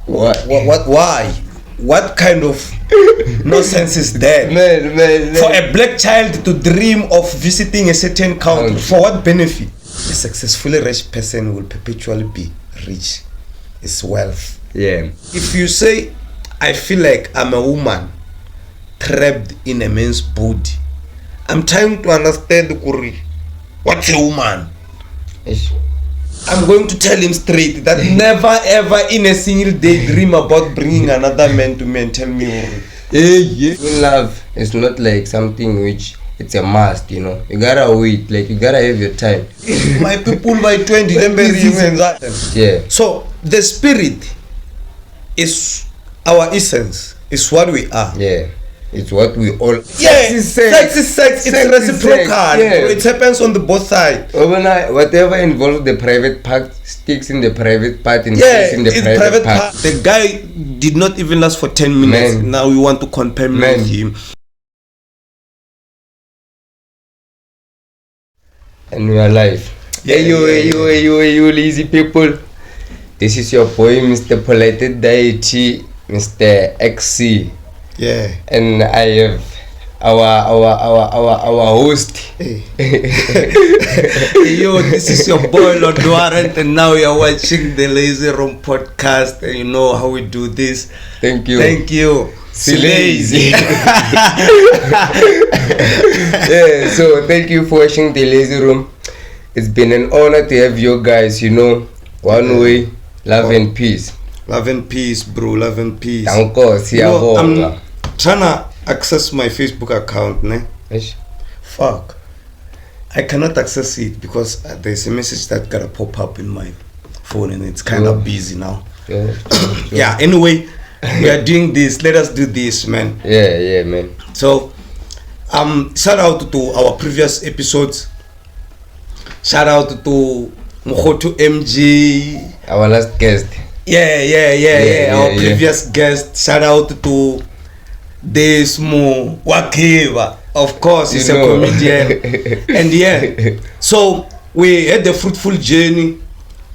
Why? What kind of nonsense is that? Man. For a black child to dream of visiting a certain country, for what benefit? A successfully rich person will perpetually be rich. It's wealth. Yeah. If you say, I feel like I'm a woman trapped in a man's body, I'm trying to understand, Kuri, what's a woman? I'm going to tell him straight that never ever in a single day dream about bringing another man to me and tell me. Love is not like something which it's a must, you know. You gotta wait, like you gotta have your time. My people by 20, then bury him and that. Yeah. So the spirit is our essence, is what we are. Yeah. It's what we all. Yeah, sex is sex. It's reciprocal. Yeah. It happens on the both sides. Whatever involves the private part sticks in the private part and stays in the private part. The guy did not even last for 10 minutes. Man. Now we want to compare me with him. And we are live. You lazy people. This is your boy, Mr. Polite Deity, Mr. XC. Yeah. And I have our host. Hey. Yo, this is your boy Lord Warrant, and now you are watching the Lazy Room podcast, and you know how we do this. Thank you. So lazy. Yeah, so thank you for watching the Lazy Room. It's been an honor to have you guys, you know. One way, love and peace. Love and peace, bro. Love and peace. Of course, I'm trying to access my Facebook account, ne? Fuck. I cannot access it because there's a message that gotta pop up in my phone and it's kind of busy now. Yeah, anyway, we are doing this. Let us do this, man. Yeah, man. So, shout out to our previous episodes. Shout out to Mukhoto MG. Our last guest. Yeah. Our previous guest. Shout out to Desmo Wakiva. Of course, he's a comedian. And so we had a fruitful journey,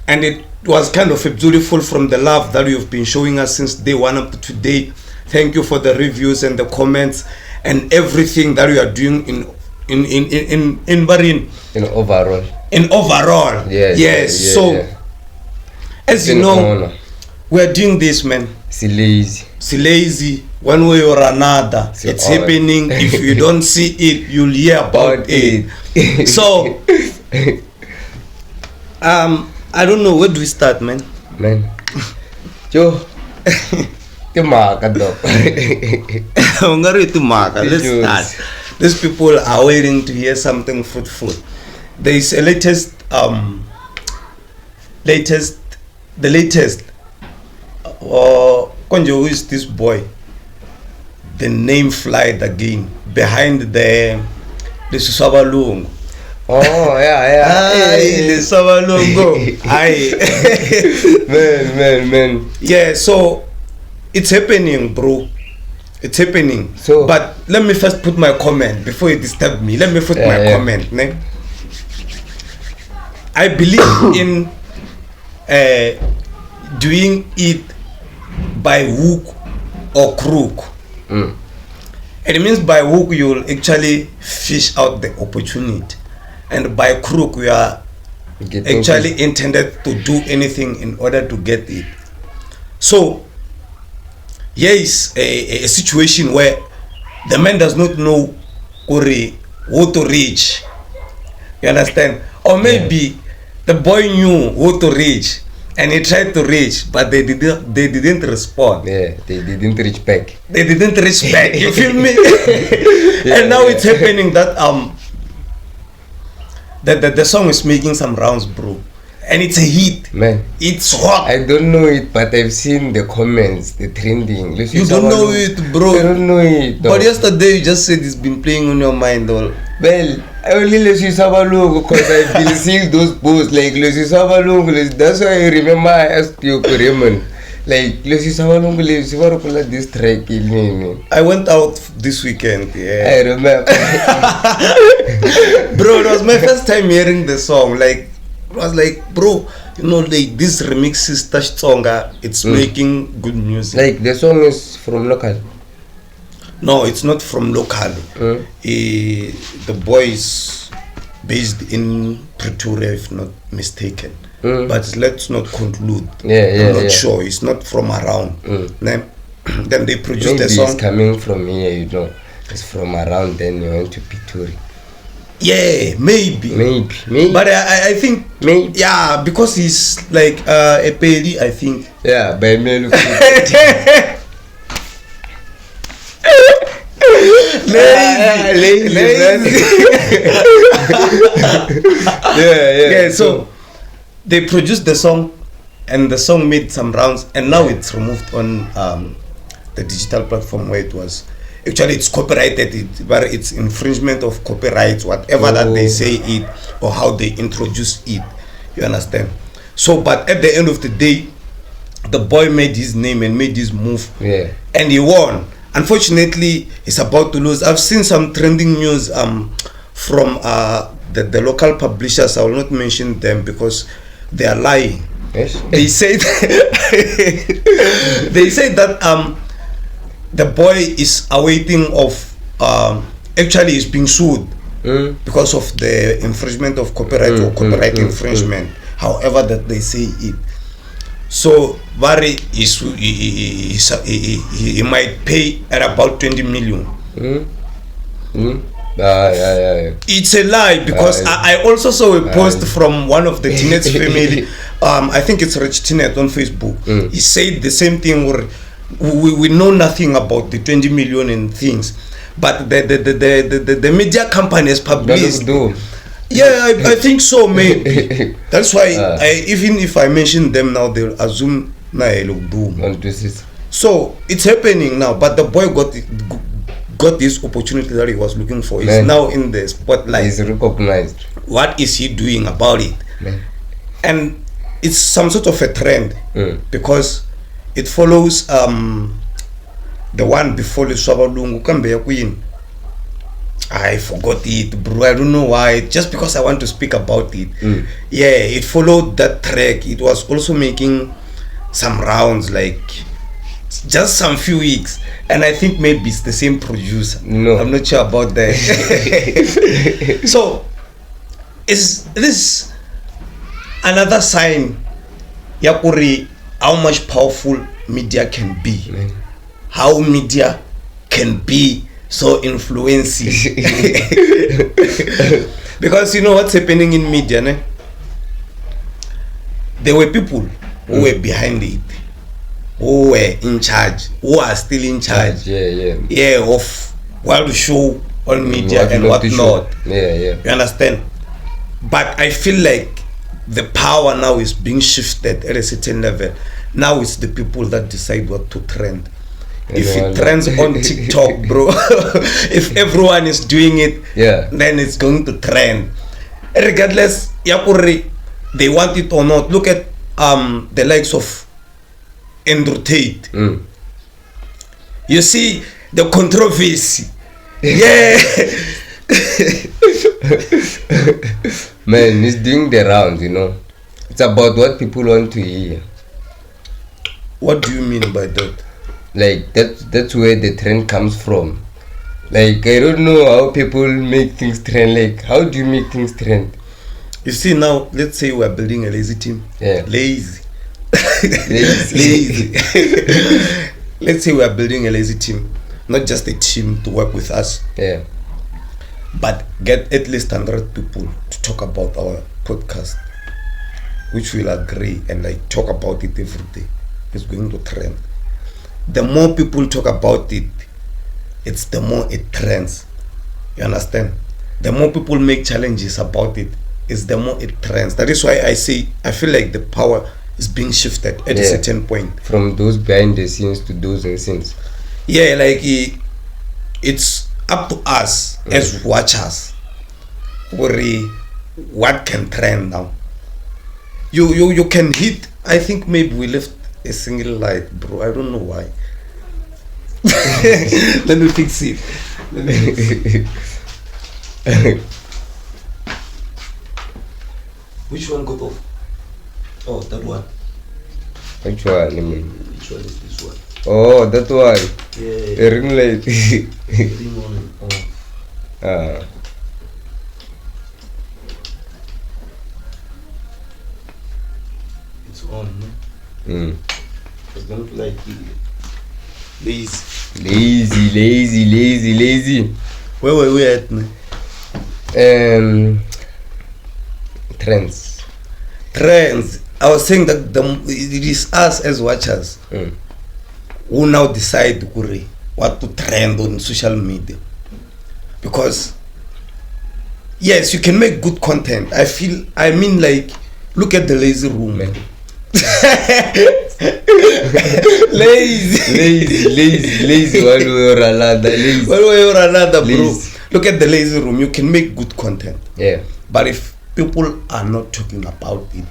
and it was kind of beautiful from the love that you've been showing us since day one up to today. Thank you for the reviews and the comments and everything that you are doing in Bahrain. In overall. Yes. As you know, we are doing this, man. See lazy. One way or another, it's happening. If you don't see it, you'll hear about it. So, I don't know, where do we start, man? Joe, let's start. These people are waiting to hear something fruitful. There is a the latest. Konjo, who is this boy? The name flight again behind the Susabalung. Oh yeah. The Susabalungo. Man. Yeah, so it's happening, bro. It's happening. So, but let me first put my comment before you disturb me. Let me put my comment. Ne? I believe in doing it by hook or crook. It means by hook you will actually fish out the opportunity, and by crook you are actually intended to do anything in order to get it. So here is a situation where the man does not know who to reach. You understand? Or maybe the boy knew who to reach and he tried to reach, but they didn't respond. Yeah, they didn't reach back. You feel me? And now it's happening that the song is making some rounds, bro. And it's a hit. Man, it's hot. I don't know it, but I've seen the comments, the trending. You don't know it, bro. I don't know it. But yesterday you just said it's been playing on your mind, all. Well, I only let you have a look because I've been seeing those posts like let's have a look. That's why I remember I asked you, Raymond. Like let's have a look. Let's have a look at this track. I went out this weekend. Yeah, I remember. Bro, it was my first time hearing the song. Like, I was like, bro, like this remix is Xitsong, it's making good music. Like the song is from local. No, it's not from local. The boy is based in Pretoria, if not mistaken. But let's not conclude. I'm not sure. It's not from around. Then they produced the song. It's coming from here, you know. It's from around. Then you went to Pretoria. Yeah, maybe. But I think maybe. Yeah, because he's like a pedi, I think. Yeah, by me. Lazy. Yeah. So they produced the song, and the song made some rounds, and now it's removed on the digital platform where it was. Actually, it's copyrighted, but it's infringement of copyrights, whatever that they say it or how they introduce it. You understand? So, but at the end of the day, the boy made his name and made his move, and he won. Unfortunately, he's about to lose. I've seen some trending news from the local publishers. I will not mention them because they are lying. Yes. They say that the boy is awaiting of actually is being sued because of the infringement of copyright or copyright infringement, however that they say it. So Barry he might pay at about 20 million. It's a lie because I also saw a post from one of the Tinet's family. I think it's Rich Tinet on Facebook. He said the same thing. Where we know nothing about the 20 million and things, but the media company has published. Yeah, I think so, maybe. That's why even if I mention them now, they'll assume so it's happening now. But the boy got this opportunity that he was looking for. He's now in the spotlight. He's recognized. What is he doing about it? And it's some sort of a trend because it follows the one before the Swabalungu Kambeya Queen. I forgot it, bro. I don't know why. Just because I want to speak about it. Yeah, it followed that track. It was also making some rounds, like just some few weeks. And I think maybe it's the same producer. No, I'm not sure about that. So, is this another sign, Yakuri, how much powerful media can be? How media can be so influencing. Because you know what's happening in media, ne? There were people who were behind it, who were in charge, who are still in charge. Of what to show on media and what not. You understand? But I feel like the power now is being shifted at a certain level. Now it's the people that decide what to trend. If it trends on TikTok, bro, if everyone is doing it, then it's going to trend. Regardless, they want it or not. Look at the likes of Andrew Tate. You see the controversy. Man, it's doing the rounds, you know. It's about what people want to hear. What do you mean by that? Like that's where the trend comes from. Like I don't know how people make things trend. Like how do you make things trend? You see now, let's say we're building a lazy team. Lazy. Let's say we're building a lazy team, not just a team to work with us. But get at least 100 people to talk about our podcast, which will agree and like talk about it every day. It's going to trend. The more people talk about it, it's the more it trends. You understand? The more people make challenges about it, it's the more it trends. That is why I say I feel like the power is being shifted at a certain point. From those behind the scenes to those in scenes. Yeah, like it's up to us as watchers. What can trend now? You can hit. I think maybe we left a single light, bro. I don't know why. Let me fix it. Which one got off? Oh, that one. Which one? Which one is this one? Oh, that one. Yeah. A ring light. Ring on and off. It's on, no? It's gonna be like Lazy. Where were we at, man? Trends. I was saying that it is us as watchers who now decide what to trend on social media. Because yes, you can make good content. I mean, like, look at the lazy room, man. lazy one way or another, bro. Look at the lazy room. You can make good content. Yeah. But if people are not talking about it,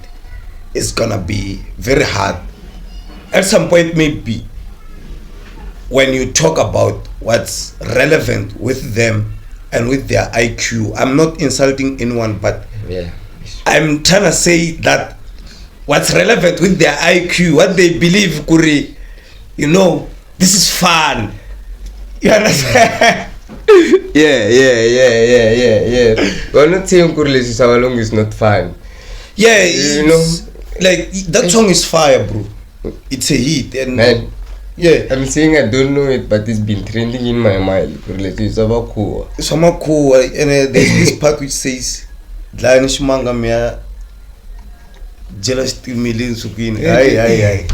it's gonna be very hard. At some point, maybe when you talk about what's relevant with them and with their IQ, I'm not insulting anyone, but yeah, I'm trying to say that what's relevant with their IQ, what they believe, Kuri, this is fun. You understand? Yeah. We're not saying Kurlesi Savalong is not fun. Yeah, like that song is fire, bro. It's a hit, and man, yeah. I'm saying I don't know it, but it's been trending in my mind. Kurlesi Savalong. It's cool, and there's this part which says, "Dlanish manga mea jealous to millions of aye.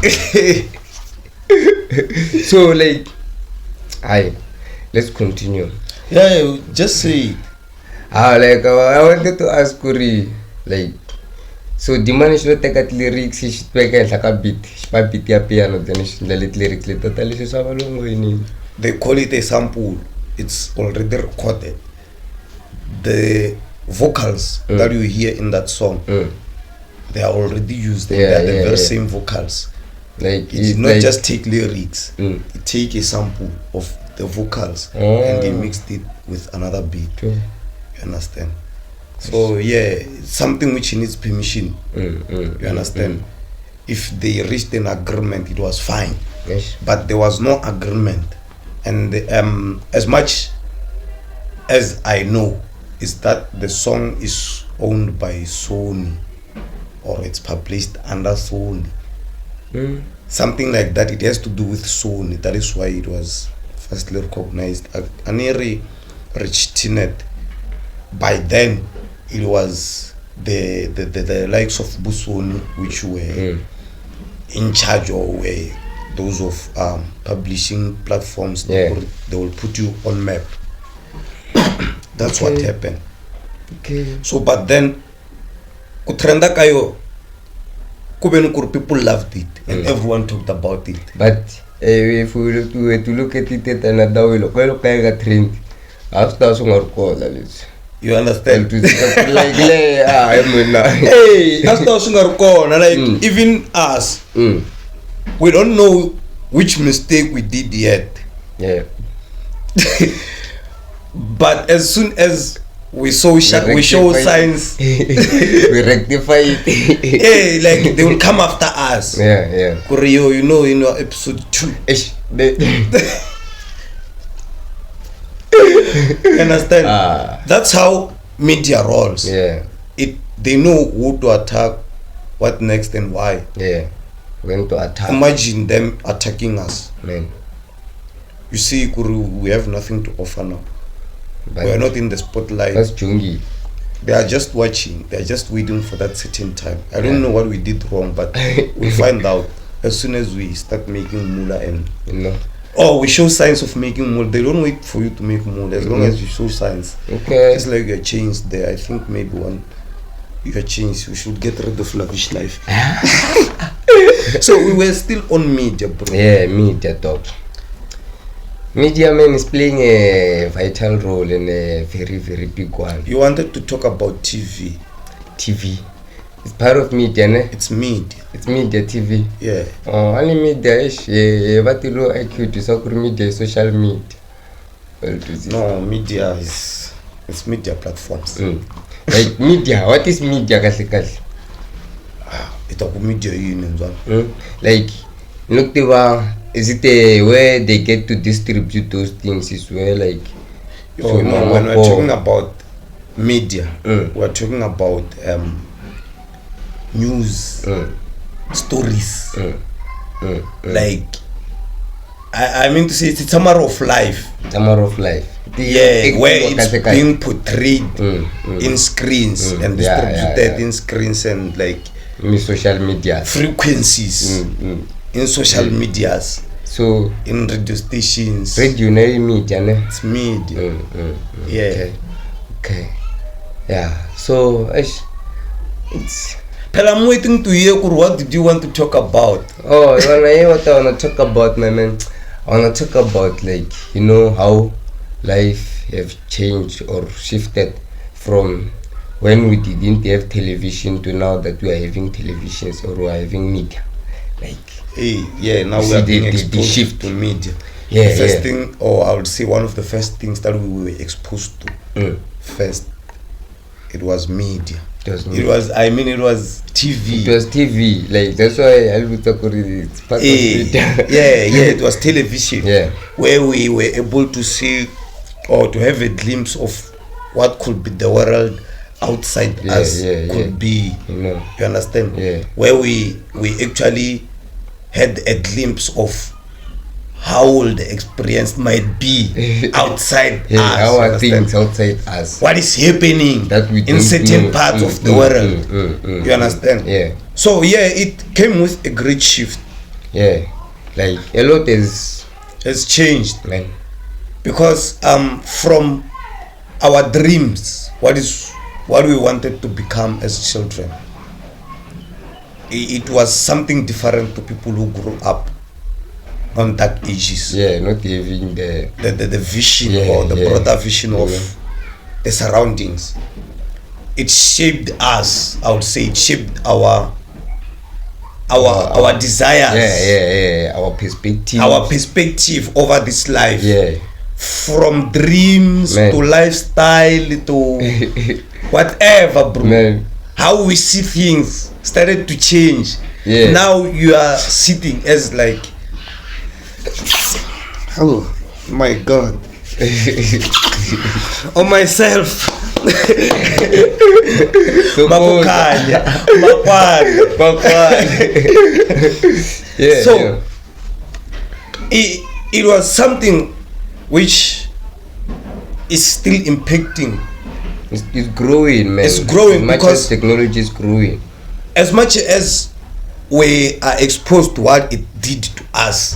So like, let's continue. Yeah, just say it. Like I wanted to ask Kuri, like, so the man should take at lyrics, he should make like a beat, she beat your piano, then she let lyrics They call it a sample. It's already recorded. The vocals that you hear in that song, they are already used. They are the very same vocals. Like it did not just take lyrics. It take a sample of the vocals and they mixed it with another beat. You understand? So yeah, it's something which needs permission. You understand? If they reached an agreement, it was fine. Yes. But there was no agreement, and as much as I know is that the song is owned by Sony, or it's published under Sony. Something like that. It has to do with Sony. That is why it was firstly recognized. Aneri reached it. By then, it was the likes of Busoni which were in charge, or were those of publishing platforms. They will put you on map. That's what happened. Okay. So, but then, kutrenda kayo, people loved it and everyone talked about it. But if we were to look at it at another way, look at trend. After you understand? Hey, like even us, we don't know which mistake we did yet. Yeah. But as soon as we show signs, we rectify it. Hey, like they will come after us. Yeah. Korea, episode 2. You understand? That's how media rolls. Yeah. They know who to attack, what next, and why. Yeah. When to attack. Imagine them attacking us. Man. You see, Kuru, we have nothing to offer now. We are not in the spotlight. That's Jungi. They are just watching. They are just waiting for that certain time. I don't know what we did wrong, but we'll find out as soon as we start making moolah and we show signs of making moolah. They don't wait for you to make moolah as long as you show signs. Okay. It's like you're changed there. I think maybe when you're changed, we should get rid of lavish life. So we were still on media, bro. Yeah, media top. Media man is playing a vital role in a very, very big one. You wanted to talk about TV. TV. It's part of media, ne? It's media. It's media, TV. Yeah. Only media is what you know, IQ to soccer media, social media. No, media is media platforms. Like media, what is media, Kasi? it's a media union. Like, look, is it where they get to distribute those things? Is where like, so no, when we're talking about media, we're talking about news, stories. Like, I mean to say it's a matter of life. It's a matter of life. Where it's being portrayed in screens and distributed in screens and like in social media frequencies in social medias. So in radio stations. Radio media, ne? It's media. Yeah. Okay. Yeah. So it's. But I'm waiting to hear what did you want to talk about? Oh, when I hear what I wanna talk about, my man, I wanna talk about like how life have changed or shifted from when we didn't have television to now that we are having televisions or we are having media. Like now we are being exposed shift to media. The first thing, or I would say one of the first things that we were exposed to first, it was media. It was TV. It was TV. Like that's why it's part of media. It was television. Where we were able to see or to have a glimpse of what could be the world outside us could be. You understand? Where we actually had a glimpse of how the experience might be outside us. How are things outside us? What is happening that we in certain parts of the world? You understand? So it came with a great shift. Like a lot has changed, man. Because from our dreams, what we wanted to become as children, it was something different to people who grew up on dark ages. Not having the vision or the broader vision of the surroundings. It shaped us. I would say it shaped our desires. Our perspective. Our perspective over this life. From dreams to lifestyle to whatever, bro. Man. How we see things started to change. Now you are sitting as like, oh my God, on myself. So it was something which is still impacting. It's growing, man. It's growing because technology is growing. As much as we are exposed to what it did to us,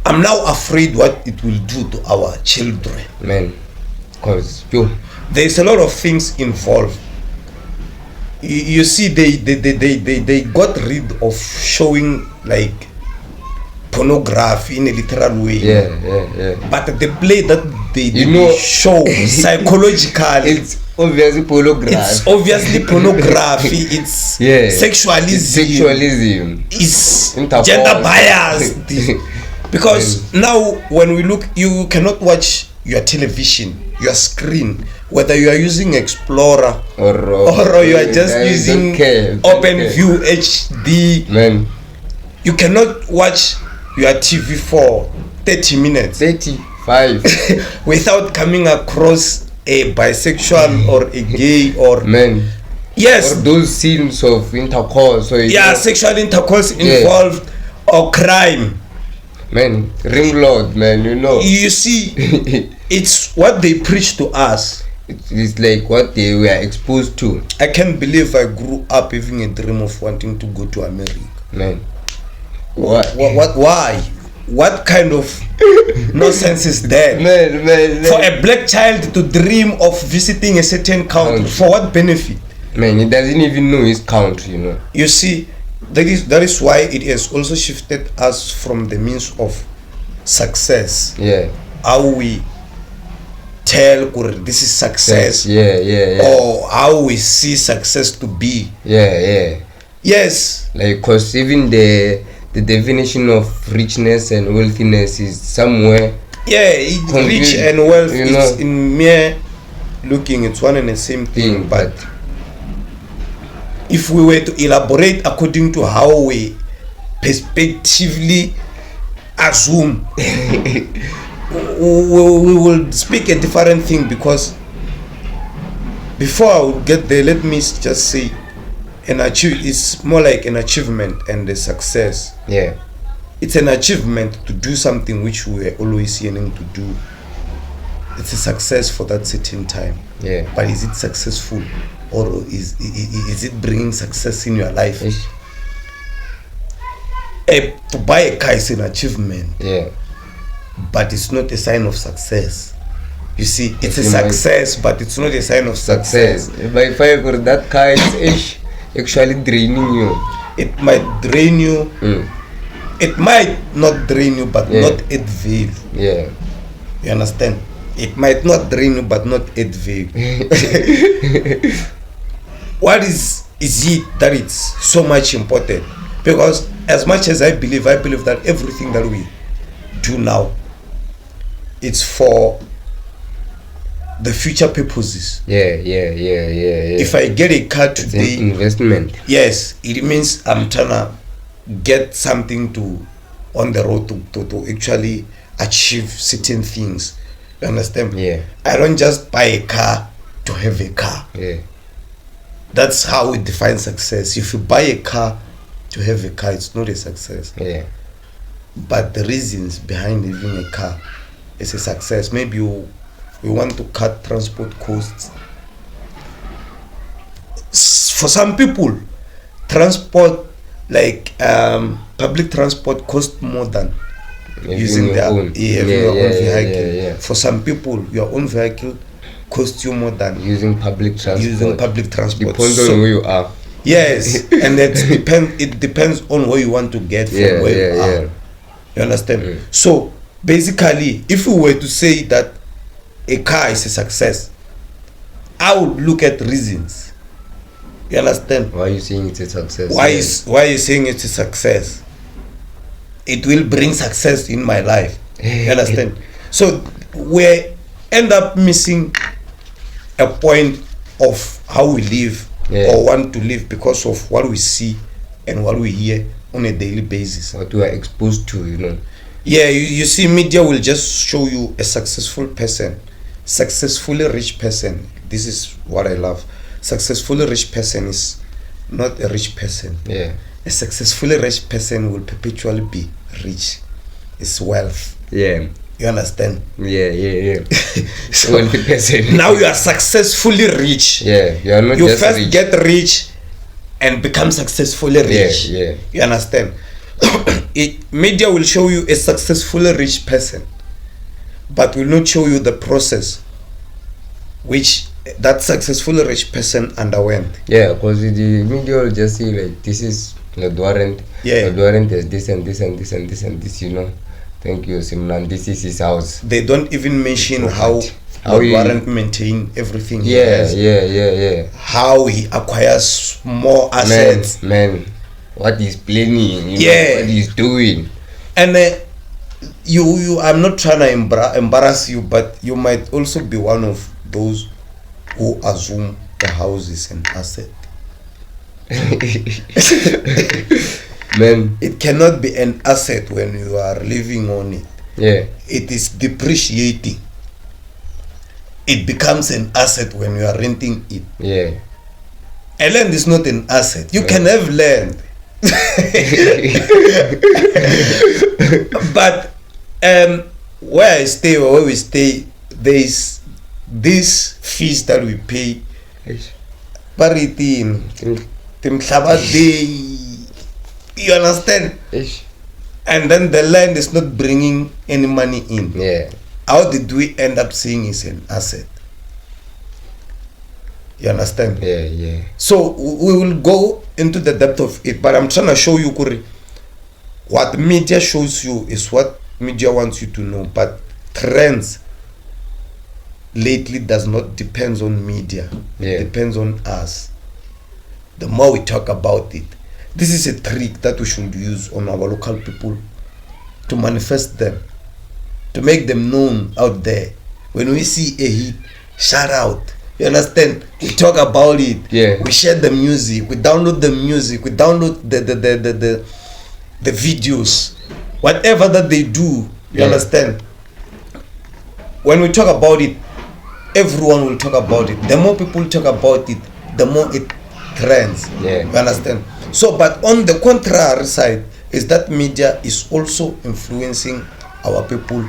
I'm now afraid what it will do to our children, man. Because there's a lot of things involved. You see, they got rid of showing like pornography in a literal way. But the play that they show psychologically, it's obviously pornography. It's sexualism. It's gender biased. Because now when we look, you cannot watch your television, your screen, whether you are using Explorer or you are just using OpenView HD. Man, you cannot watch your TV for 30 minutes 35 without coming across a bisexual or a gay or or those scenes of intercourse, sexual intercourse involved or crime. Man, ringlord, man, you see, it's what they preach to us. It's like what they were exposed to. I can't believe I grew up having a dream of wanting to go to America. Man, why? What kind of nonsense is that? Man. For a black child to dream of visiting a certain country, for what benefit? Man, he doesn't even know his country, You see, that is why it has also shifted us from the means of success. How we tell this is success. Or how we see success to be. Yes. Like, cause even the definition of richness and wealthiness is somewhere. Rich and wealth is in mere looking. It's one and the same thing, but if we were to elaborate according to how we perspectively assume, we will speak a different thing, because before I would get there, let me just say it's more like an achievement and a success. Yeah. It's an achievement to do something which we were always yearning to do. It's a success for that certain time. Yeah. But is it successful, or is it bringing success in your life? Ish. To buy a car is an achievement. Yeah. But it's not a sign of success. You see, it's a success, but it's not a sign of success. By fire, that car is actually draining you. It might drain you. It might not drain you, but not add value. Yeah. You understand? It might not drain you, but not add value. What is it that it's so much important? Because as much as I believe that everything that we do now, it's for the future purposes. Yeah. If I get a car today, investment. Yes, it means I'm trying to get something on the road to actually achieve certain things. You understand? Yeah. I don't just buy a car to have a car. Yeah. That's how we define success. If you buy a car to have a car, it's not a success. Yeah. But the reasons behind having a car is a success. Maybe we want to cut transport costs. For some people, transport, like public transport, costs more than using your own vehicle. Yeah. For some people, your own vehicle costs you more than using public transport. Depends on where you are. Yes, and it depends on where you want to get from where you are. You understand? So basically, if we were to say that a car is a success, I would look at reasons. You understand? Why are you saying it's a success? Why are you saying it's a success? It will bring success in my life. You understand? So we end up missing a point of how we live or want to live because of what we see and what we hear on a daily basis. What we are exposed to, you know. Yeah, you see, media will just show you a successful person, successfully rich person. This is what I love. Successfully rich person is not a rich person. Yeah. A successfully rich person will perpetually be rich. It's wealth. Yeah. You understand? Yeah. So wealthy person. Now you are successfully rich. Yeah, you are not you just first rich. Get rich and become successfully rich. Yeah. You understand? Media will show you a successfully rich person, but will not show you the process which that successfully rich person underwent. Yeah, because the media will just say like, this is the warrant. Yeah. The warrant is this and this and this and this and this, you know. Thank you, Simran. This is his house. They don't even mention how warrant maintain everything. Yeah. How he acquires more assets. Man. What he's planning, you know, what he's doing. And you I'm not trying to embarrass you, but you might also be one of those who assume the house is an asset. Man, it cannot be an asset when you are living on it. Yeah. It is depreciating. It becomes an asset when you are renting it. Yeah. A land is not an asset. You can have land. But where I stay or where we stay, there is these fees that we pay. You understand? And then the land is not bringing any money in. Yeah. How did we end up seeing is an asset? You understand? Yeah. So we will go into the depth of it, but I'm trying to show you, Kuri, what media shows you is what media wants you to know. But trends lately does not depend on media. It depends on us. The more we talk about it, this is a trick that we should use on our local people to manifest them, to make them known out there. When we see a hit, shout out. You understand? We talk about it. Yeah. We share the music. We download the music. We download the videos. Whatever that they do, you understand? When we talk about it, everyone will talk about it. The more people talk about it, the more it trends. Yeah. You understand? So, but on the contrary side, is that media is also influencing our people.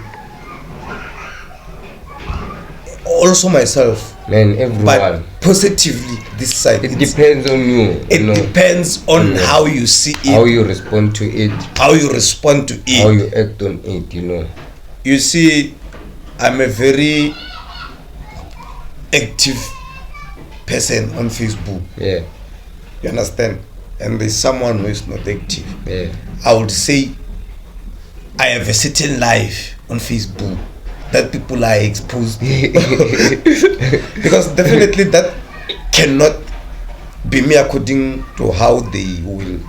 Also myself. Man, everyone. But positively, this side. It depends on you. It depends on how you see it. How you respond to it. How you respond to it. How you act on it, you know. You see, I'm a very active person on Facebook. Yeah. You understand? And there's someone who is not active. Yeah. I would say I have a certain life on Facebook that people are exposed to. Because definitely that cannot be me according to how they will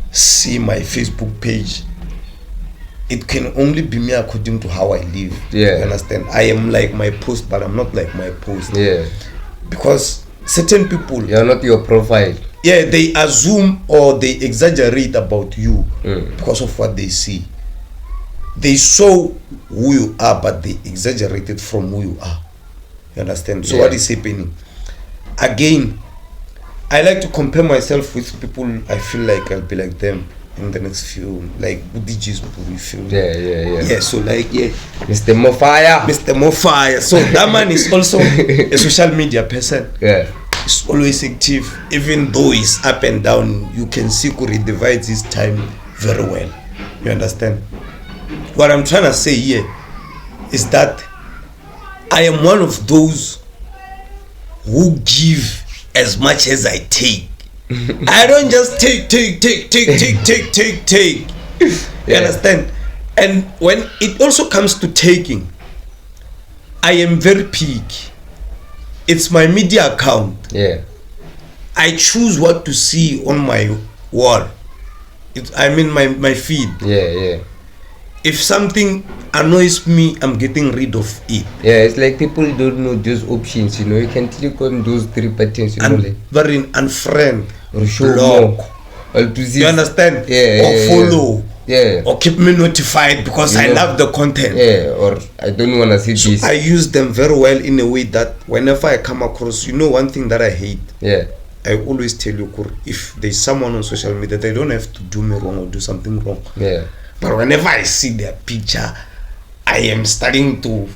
see my Facebook page. It can only be me according to how I live. Yeah. You understand? I am like my post, but I'm not like my post. Yeah. Because certain people, you're not your profile. Yeah, they assume or they exaggerate about you because of what they see. They saw who you are, but they exaggerated from who you are. You understand? So what is happening? Again, I like to compare myself with people I feel like I'll be like them in the next few, like DJs we feel. Yeah. So like Mr. Mofire. So that man is also a social media person. Yeah. He's always active, even though he's up and down. You can see Kuri divides his time very well. You understand? What I'm trying to say here is that I am one of those who give as much as I take. I don't just take. You understand? And when it also comes to taking, I am very picky. It's my media account. Yeah. I choose what to see on my wall. My feed. Yeah. If something annoys me, I'm getting rid of it. Yeah, it's like people don't know those options, you know. You can click on those 3 buttons, you know, like unfriend or show block. Or to see. You understand? Yeah. Or follow. Yeah. Or keep me notified because I love the content. Yeah, or I don't want to see this. I use them very well in a way that whenever I come across, one thing that I hate. Yeah. I always tell you, if there's someone on social media, they don't have to do me wrong or do something wrong. Yeah. But whenever I see their picture, I am starting to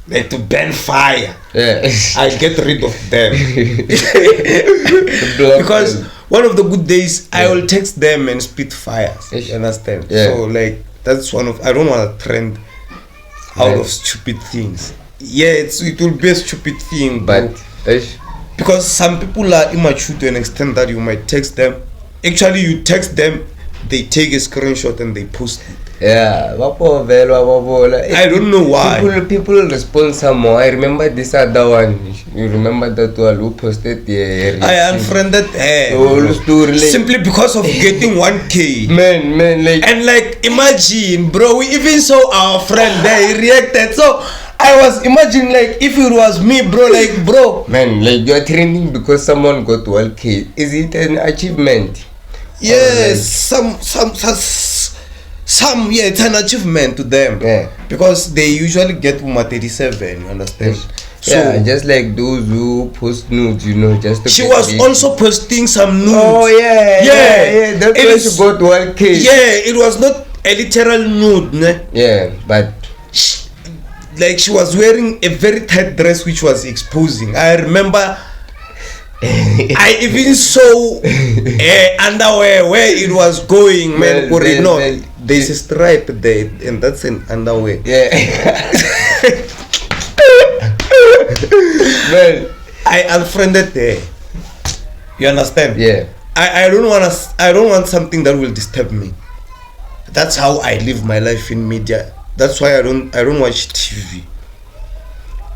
burn fire. Yeah. I get rid of them. Because one of the good days, I will text them and spit fires. You understand? Yeah. So that's I don't want to trend out of stupid things. Yeah, it will be a stupid thing, but because some people are immature to an extent that you might text them. Actually, you text them, they take a screenshot and they post it. Yeah, I don't know why. People respond somehow. I remember this other one. You remember that one who posted the I unfriended her simply because of getting 1K. Man, and imagine, bro, we even saw our friend there, he reacted. So I was imagining if it was me, bro, man, you're trending because someone got 1K. Is it an achievement? Yes, yeah, it's an achievement to them. Yeah. Because they usually get 37, you understand? So, yeah, just like those who post nudes, just to she was also posting some nudes. Oh yeah. That's why she got 1K. Yeah, it was not a literal nude, ne? Yeah, but she was wearing a very tight dress which was exposing. I remember I even saw underwear where it was going, man. There's a stripe there, and that's an underwear. Yeah. Man, I unfriended her. You understand? Yeah. I don't want something that will disturb me. That's how I live my life in media. That's why I don't watch TV.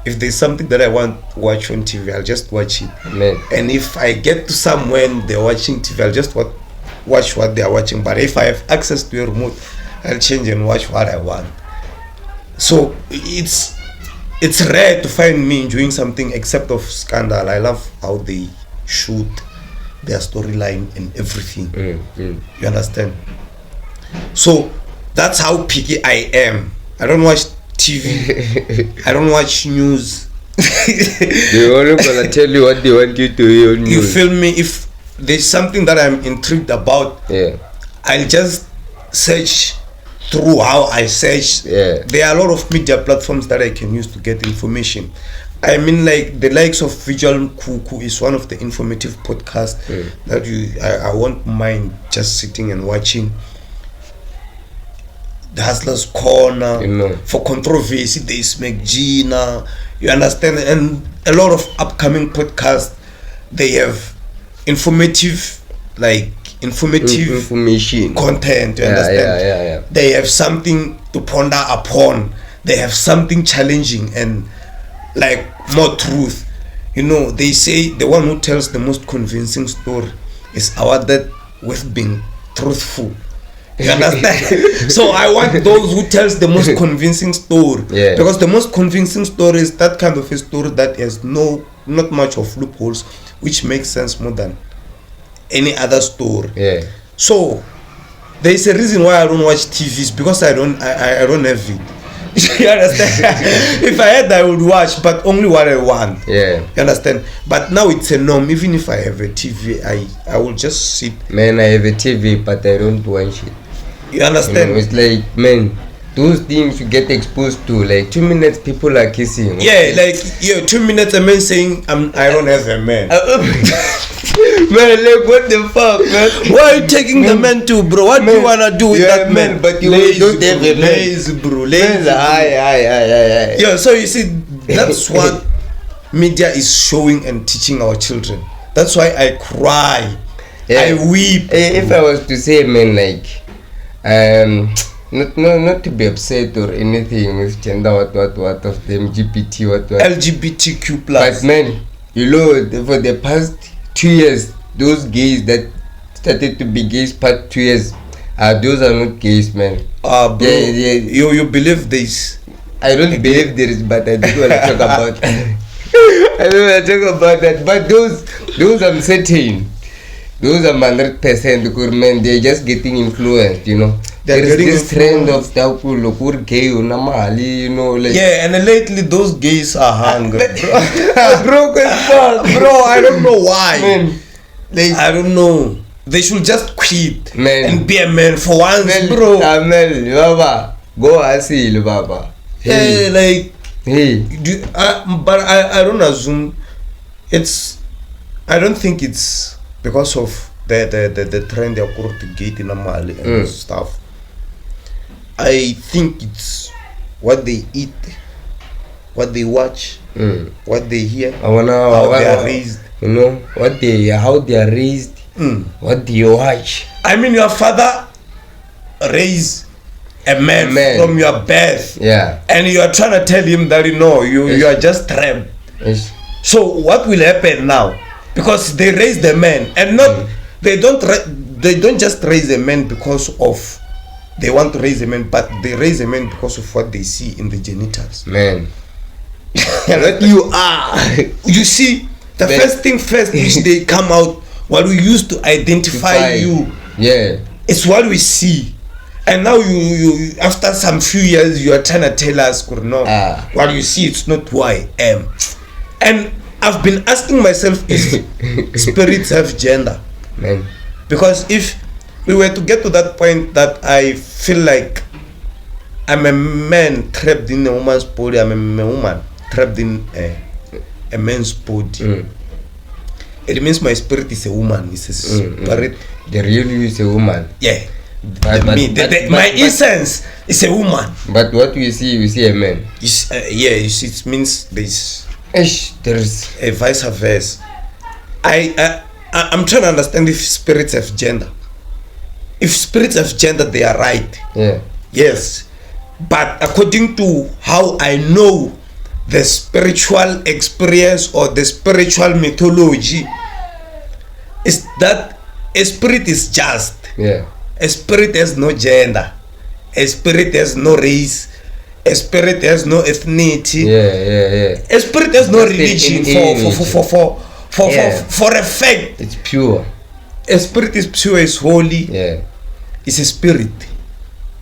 If there's something that I want to watch on TV, I'll just watch it. Man. And if I get to somewhere and they're watching TV, I'll just watch what they're watching. But if I have access to a remote, I'll change and watch what I want. So it's it's rare to find me enjoying something except of Scandal. I love how they shoot their storyline and everything. You understand? So that's how picky I am. I don't watch TV. I don't watch news. They only gonna tell you what they want you to hear. You feel me? If there's something that I'm intrigued about, I'll just search through how I search. There are a lot of media platforms that I can use to get information. I mean, like the likes of Visual Kuku is one of the informative podcasts that I won't mind just sitting and watching. The Hustler's Corner, for controversy, there is McGina, you understand, and a lot of upcoming podcasts, they have informative information content, you understand. They have something to ponder upon, they have something challenging and like more truth. You know, they say the one who tells the most convincing story is awarded with being truthful. You understand? So I want those who tells the most convincing story, because the most convincing story is that kind of a story that has not much of loopholes, which makes sense more than any other story. So there is a reason why I don't watch TVs, because I don't have it. You understand? If I had, I would watch, but only what I want. You understand? But now it's a norm. Even if I have a TV, I will just sit. Man, I have a TV, but I don't watch it. You understand? It's like, man, those things you get exposed to, like 2 minutes people are kissing. 2 minutes a man saying I don't have a man. Man, like what the fuck, man? Why are you taking the man to, bro? What do you wanna do with that man? But you don't have a man. Lazy, bro. Lazy. Yeah, so you see, that's what media is showing and teaching our children. That's why I cry. I weep. If I was to say, man, like, not to be upset or anything with gender, what of them, LGBT, what LGBTQ+. But man, you know, for the past 2 years, those gays that started to be gays past 2 years, those are not gays, man. Bro, you believe this? I don't believe there is, but I don't want to talk about that. I don't want to talk about that. But those I'm certain. Those are 100% good, man. They're just getting influenced, you know. There's this trend of look gay, you know, like. Yeah, and lately those gays are hungry. Broken fuck, bro. I don't know why. Man, like, I don't know. They should just quit, man, and be a man for once, man, bro. Man, Baba, go asil, Baba. Hey, like, hey. But I don't assume it's. I don't think it's because of the trend they're cultivating and stuff. I think it's what they eat, what they watch, what they hear, how they are raised. You know how they are raised, what they watch. I mean, your father raised a man from your birth, and you are trying to tell him that you are just trapped. So what will happen now? Because they raise the man, and not they don't just raise a man because of they want to raise a man, but they raise a man because of what they see in the genitals. Man, what you are. You see, the first thing first is they come out. What we used to identify you, it's what we see. And now you after some few years you are trying to tell us, no, what you see, it's not who I am. And I've been asking myself if spirits have gender, man. Because if we were to get to that point that I feel like I'm a man trapped in a woman's body, I'm a woman trapped in a man's body, it means my spirit is a woman. It's a spirit. The real you is a woman. Yeah. My essence is a woman. But what we see a man. You see, it means there's a vice versa. I'm trying to understand if spirits have gender. If spirits have gender, they are right. Yes. But according to how I know the spiritual experience or the spiritual mythology, is that a spirit is just. A spirit has no gender. A spirit has no race. A spirit has no ethnicity. Yeah. A spirit has no religion Yeah. for a fact. It's pure. A spirit is pure, is holy. Yeah. It's a spirit.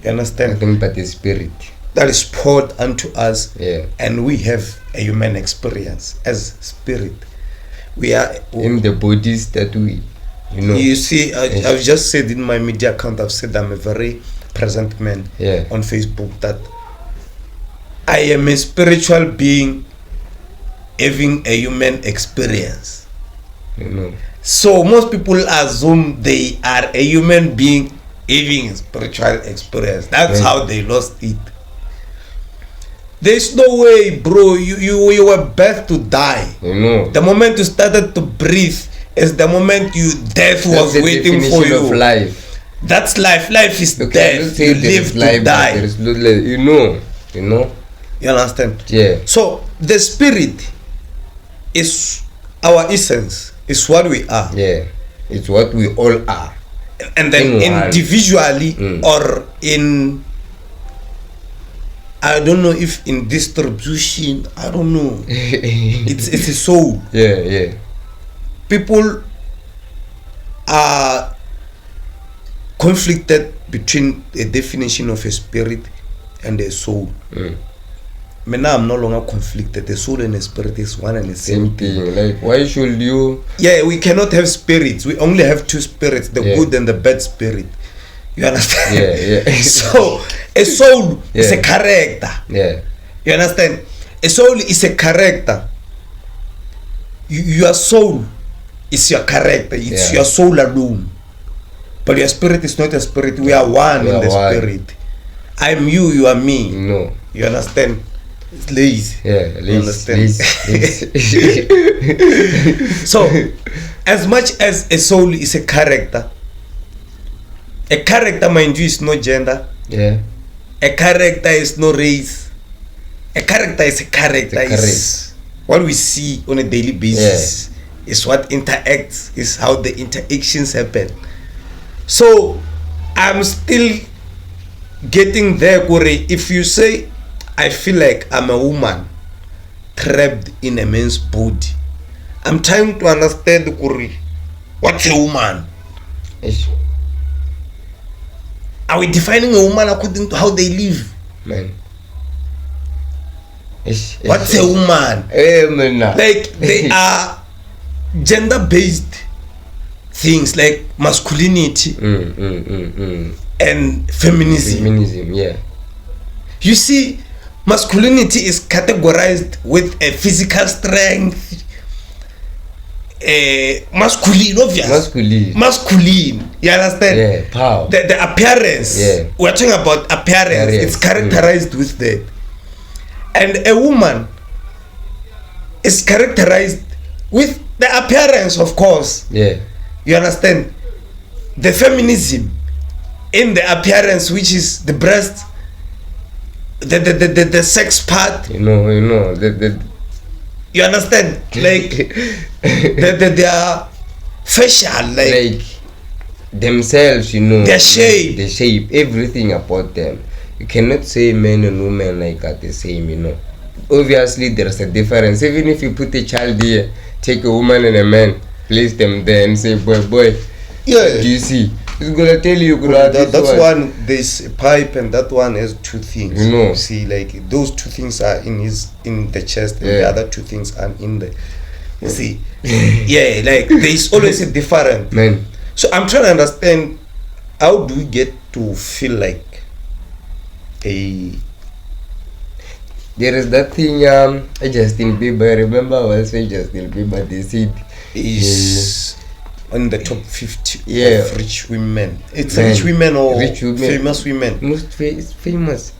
You understand? Nothing but a spirit. That is poured unto us. Yeah. And we have a human experience as spirit. We are in the bodies that we, You see, I've just said in my media account, I've said I'm a very present man on Facebook, that I am a spiritual being having a human experience. So most people assume they are a human being having a spiritual experience. That's how they lost it. There's no way, bro. You were birthed to die. The moment you started to breathe is the moment death was waiting for you. Of life. That's life. Life is death. You live to life, die. There is you understand? Yeah. So the spirit is our essence. It's what we are. Yeah. It's what we all are. And then individually or in, I don't know if in distribution, I don't know. it's a soul. Yeah. People are conflicted between a definition of a spirit and a soul. Now I'm no longer conflicted. The soul and the spirit is one and the same thing. Like, why should you? Yeah, we cannot have spirits. We only have two spirits: the good and the bad spirit. You understand? Yeah. So a soul is a character. Yeah. You understand? A soul is a character. Your soul is your character. It's your soul alone. But your spirit is not a spirit. We are one in the spirit. I'm you. You are me. No. You understand? It's lazy. Yeah, lazy. So, as much as a soul is a character, mind you, is no gender. Yeah. A character is no race. A character is a character. It's what we see on a daily basis. Is what interacts. Is how the interactions happen. So, I'm still getting there, Kore. If you say, I feel like I'm a woman trapped in a man's body, I'm trying to understand, Kore, what's a woman? Are we defining a woman according to how they live? Man. What's a woman? Like, they are gender-based things like masculinity and feminism. Yeah. You see, masculinity is categorized with a physical strength. Masculine, obvious. Masculine. You understand? Yeah, power. The appearance. Yeah. We're talking about appearance. It's characterized with that. And a woman is characterized with the appearance, of course. Yeah. You understand? The feminism in the appearance, which is the breast, the sex part. You know. You understand? Like they are facial, like themselves, their shape. The shape, everything about them. You cannot say men and women like are the same, Obviously there's a difference. Even if you put a child here, take a woman and a man, place them there and say boy. Yeah. Do you see? It's gonna tell you. That's one. There's a pipe, and that one has two things. You see, like those two things are in the chest, and the other two things are in the. You see, like there's always a different. Man. So I'm trying to understand, how do we get to feel like there is that thing, Justin Bieber. I remember I was saying Justin Bieber. They said is on the top 50 of rich women. It's rich women or famous women. Most famous.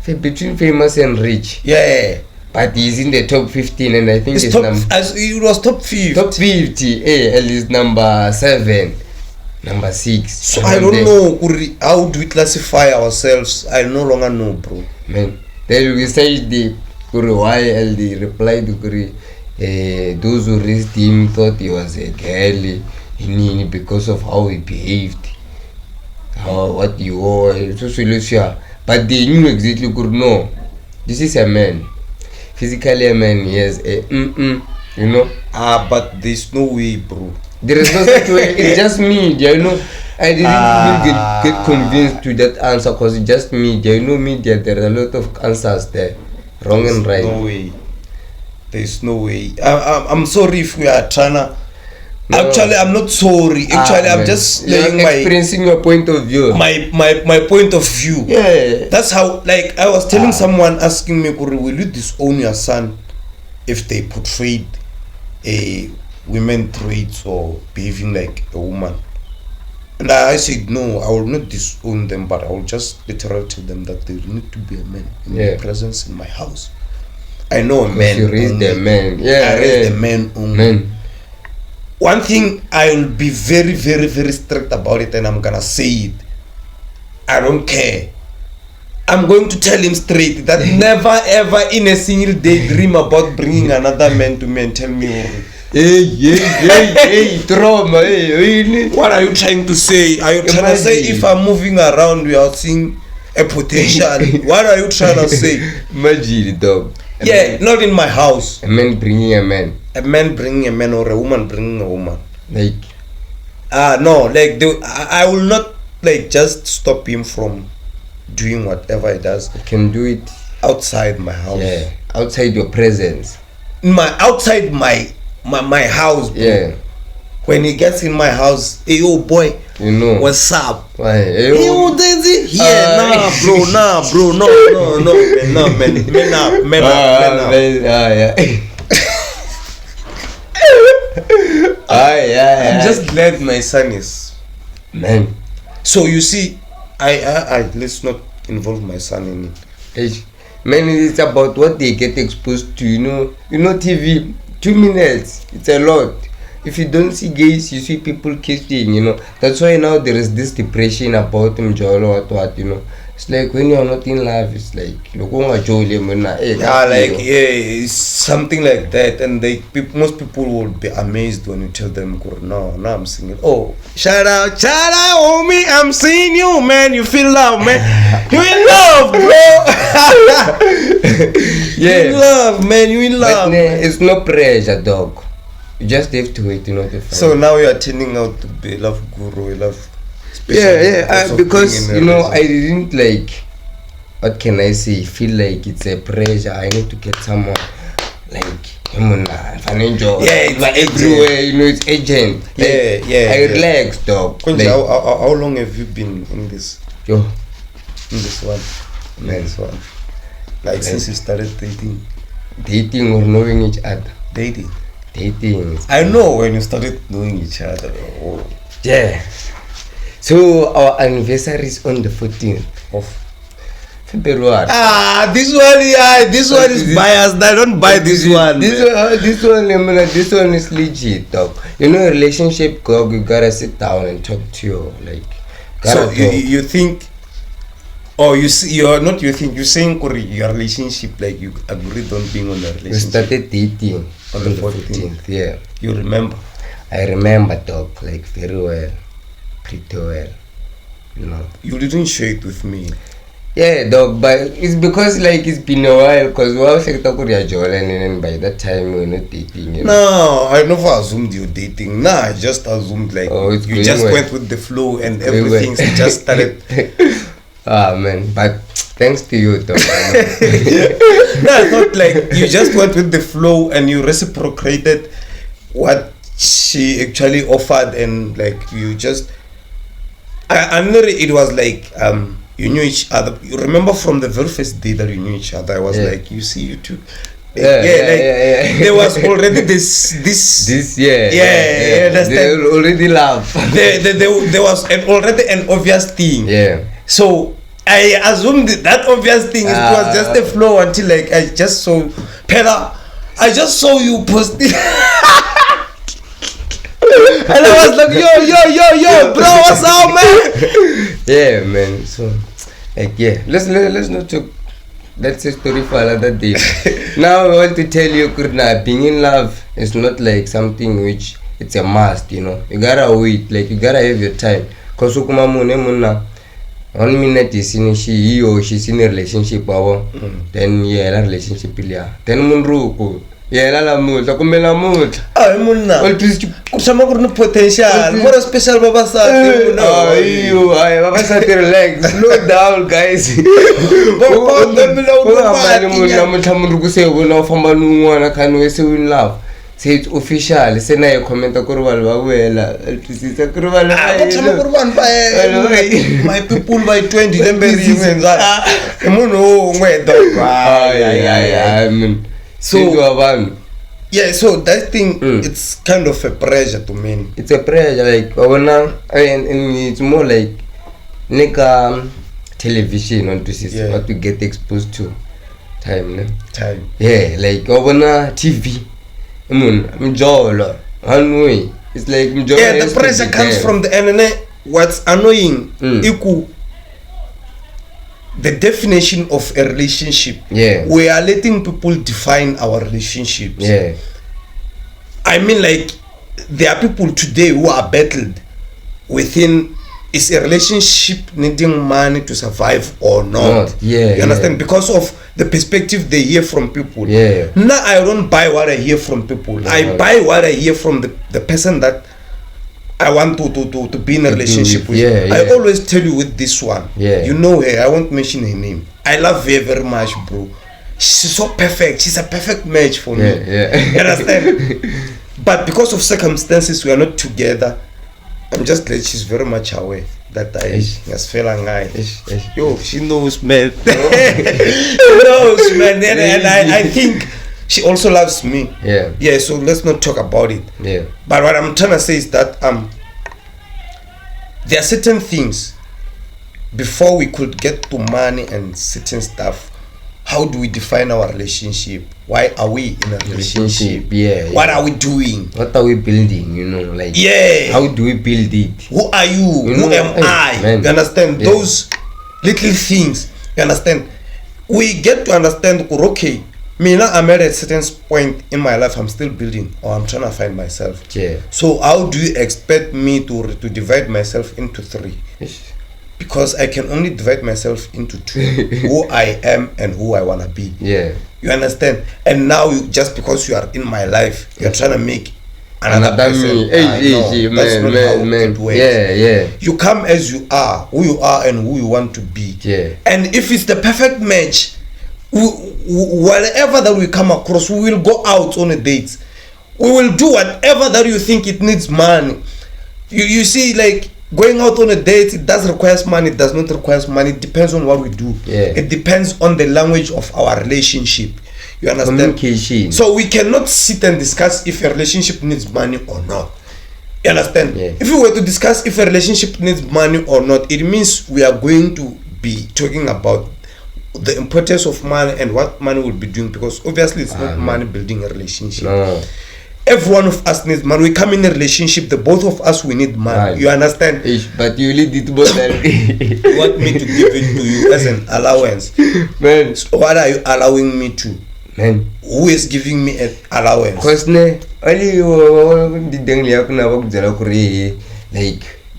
Between famous and rich. Yeah. But he's in the top 15, and I think it was top 50. Top 50. At least number 7. Number 6. So I don't know how do we classify ourselves. I no longer know, bro. Man, then we say why the reply to those who raised him thought he was a girl because of how he behaved. what you are, but they knew exactly could know. This is a man. Physically a man, yes. You know. But there's no way, bro. There is no such way. It's just media, you know. I didn't even get convinced to that answer because it's just media. You know, media. There are a lot of answers there, wrong and right. No way. There's no way. I'm sorry if we are trying to. No. Actually, I'm not sorry. Actually, I'm just laying experiencing your point of view. My point of view. Yeah. That's how. Like I was telling someone asking me, will you disown your son if they portrayed a women traits or behaving like a woman? And I said no, I will not disown them, but I will just literally tell them that there need to be a man in their presence in my house. I know a man. You raise the man. Yeah, I raise the man only. One thing, I will be very, very, very strict about it, and I'm gonna say it. I don't care. I'm going to tell him straight that never ever in a single day dream about bringing another man to me and tell me, hey, trauma, hey. What are you trying to say? Are you trying to say if I'm moving around, we are seeing a potential? What are you trying to say? Imagine, dog. Yeah, not in my house. A man bringing a man. A man bringing a man or a woman bringing a woman. Like, no, like I will not like just stop him from doing whatever he does. You can do it outside my house. Yeah, outside your presence. Outside my house. Bro. Yeah. When he gets in my house, hey, yo boy, you know what's up? Why? Hey, yo, Daisy. Yeah, nah, bro, no, man up. Yeah. I'm just glad my son is man. So you see, I let's not involve my son in it. Man, it's about what they get exposed to. You know, TV. 2 minutes, it's a lot. If you don't see gays, you see people kissing. You know, that's why now there is this depression about them, what. You know, it's like when you're not in love, it's like it's something like that, and most people will be amazed when you tell them, no, I'm single. Oh, shout out, homie, I'm seeing you, man. You feel love, man. You in love, bro. You in love, man. You in love. But it's no pressure, dog. You just have to wait, to find. So now you are turning out to be a love guru, a love. Because I didn't like. What can I say? Feel like it's a pressure. I need to get someone like financial. Yeah, it's everywhere. It's agent. I relax, dog. How long have you been in this? In this one. This one. Like since you started dating or knowing each other. Dating. I know when you started knowing each other. Oh. Yeah. So our anniversary is on the 14th of February. This one is biased. I don't buy this one. This one is legit, dog. Relationship, dog, you gotta sit down and talk to your So you think, or you're saying your relationship, like you agreed on being on a relationship. We started dating on the 14th. Yeah. You remember? I remember, dog, very well. Pretty well. You didn't share it with me. Yeah, dog, but it's because it's been a while, because we all said and by that time we were not dating. No, I never assumed you were dating. I just assumed you just went with the flow and everything just started. Man, but thanks to you, dog. I thought you just went with the flow and you reciprocated what she actually offered, and you just. I knew it was you knew each other. You remember from the very first day that you knew each other, I was you see you two. There was already this. They already love. There was already an obvious thing. Yeah. So I assumed that obvious thing was just a flow until I just saw Pella. I just saw you posting. And I was like, yo, bro, what's up, man? Yeah, man. So, let's not talk. That's a story for another day. Now I want to tell you, Kurna, being in love is not something which it's a must. You gotta wait. You gotta have your time. Cause ukuma munna 1 minute he or she's in a relationship then that relationship then munruku la multa kumela multa munna kusama ku ri potential more special vavasati vavasati relax slow down guys munna muthamuri se vona famba nun'wana khani we se in love. Say it's official. Say na comment ku ri vanhu va vuela. Twisisa ku ri vanhu my people by 20 lembe rin'we ndzhaku I munhu un'we dog. So yeah, so that thing it's kind of a pressure to me. It's a pressure like and it's more like television on what we get exposed to time. Yeah, like TV. It's like the pressure comes from the internet. What's annoying the definition of a relationship. We are letting people define our relationships. I mean, like there are people today who are battled within, is a relationship needing money to survive or not? You understand? Because of the perspective they hear from people. Now I don't buy what I hear from people. I buy what I hear from the person that I want to be in a relationship with. I always tell you with this one. You know her, I won't mention her name. I love her very much, bro. She's so perfect. She's a perfect match for me. You understand? But because of circumstances, we are not together. I'm just glad she's very much aware that I just feel like yo, she knows, man. She knows, man. And I think she also loves me. So let's not talk about it. But what I'm trying to say is that there are certain things before we could get to money and certain stuff. How do we define our relationship? Why are we in a relationship? What are we doing? What are we building? You know, like how do we build it? Who are you? Who am I? Man. You understand? Those little things. You understand? We get to understand, okay, me now I'm at a certain point in my life, I'm still building or I'm trying to find myself. So how do you expect me to divide myself into 3? Because I can only divide myself into 2. Who I am and who I want to be. You understand? And now just because you are in my life, you're trying to make another person. That's not how it works. You come as you are, who you are and who you want to be. And if it's the perfect match, whatever that we come across, we will go out on a date. We will do whatever that you think it needs money. You see, like going out on a date, it does require money, it does not require money. It depends on what we do. It depends on the language of our relationship. You understand? Communication. So we cannot sit and discuss if a relationship needs money or not. You understand? If we were to discuss if a relationship needs money or not, it means we are going to be talking about the importance of money and what money will be doing, because obviously it's not money building a relationship. Every one of us needs money. We come in a relationship, the both of us, we need money. You understand? But you need it both. You want me to give it to you as an allowance? Man. So what are you allowing me to? Man. Who is giving me an allowance? Because like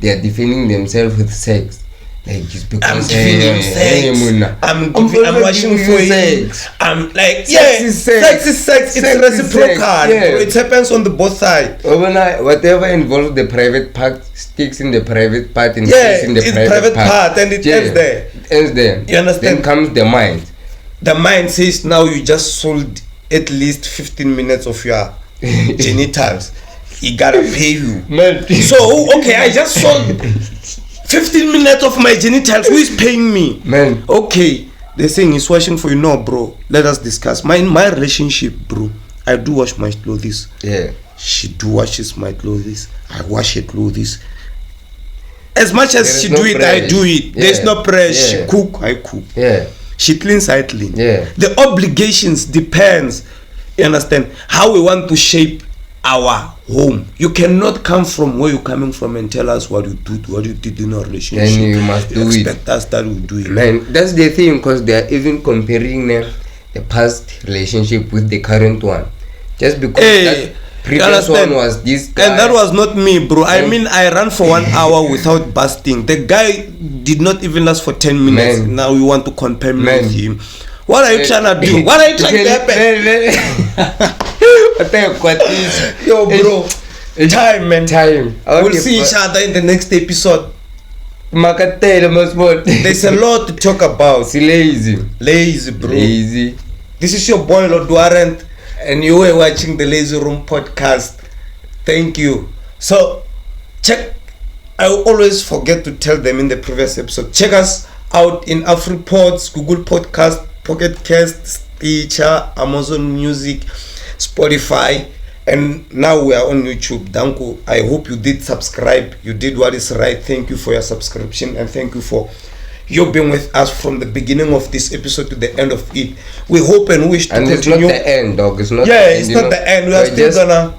they are defending themselves with sex. Like just because I'm giving him sex. I'm washing for him. I'm like, sex is sex. It's reciprocal. It happens on the both sides. Whatever involves the private part sticks in the private part and stays in the private part, and it ends there. Ends there. You understand? Then comes the mind. The mind says now you just sold at least 15 minutes of your genitals. He gotta pay you. Man. So okay, I just sold 15 minutes of my genitals. Who is paying me? Man. Okay, they're saying he's washing for you. No, bro. Let us discuss. My relationship, bro. I do wash my clothes. She do washes my clothes. I wash her clothes. As much as she do it, I do it. There's no pressure. She cook, I cook. She cleans, I clean. The obligations depends. You understand how we want to shape our home. You cannot come from where you're coming from and tell us what you did in a relationship. And you must do it. Expect us that we do it. Man, that's the thing, because they are even comparing the past relationship with the current one. Just because Previous one was this guy. And that was not me, bro. I mean, I ran for 1 hour without busting. The guy did not even last for 10 minutes. Man. Now you want to compare me with him. What are you trying to do? What are you trying to happen? Yo, bro. Time, man. Time. We'll see each other in the next episode. There's a lot to talk about. Lazy, bro. Lazy. This is your boy Lord Warrant, and you were watching the Lazy Room podcast. Thank you. So check. I always forget to tell them in the previous episode. Check us out in AfriPods, Google Podcast, Pocket Cast, Stitcher, Amazon Music, Spotify, and now we are on YouTube. Danku, I hope you did subscribe. You did what is right. Thank you for your subscription, and thank you for you being with us from the beginning of this episode to the end of it. We hope and wish to and continue. It's not the end, dog. It's not. Yeah, the end, it's not the end. We are still gonna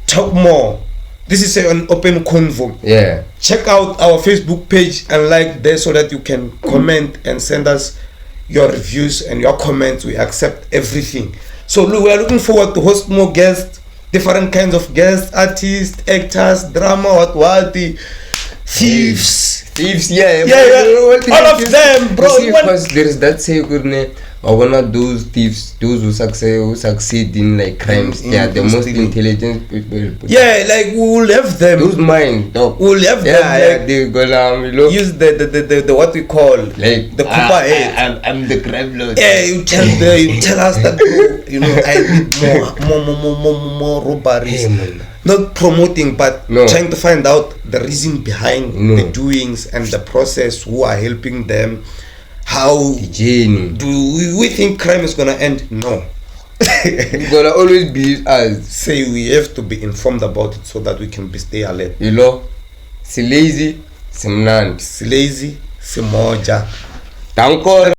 talk more. This is an open convo. Yeah. Check out our Facebook page and like there so that you can comment and send us your reviews and your comments. We accept everything. So look, we are looking forward to host more guests, different kinds of guests, artists, actors, drama, what the thieves, yeah, all of them, bro. Because there is that say good name. I wanna those thieves, those who succeed in like crimes. They are the most intelligent people. Yeah, like we will have them. Those mind, dog. We'll have them. Yeah, they go use the what we call like the Cooper head. I'm the crime lord. Yeah, you tell us that, you know, I need more robberies. Hey, not promoting, but trying to find out the reason behind the doings and the process, who are helping them, how do we think crime is gonna end? No. It's gonna always be us. Say we have to be informed about it so that we can stay alert. You know, si lazy, si mnandi. Si lazy, si moja. Danko.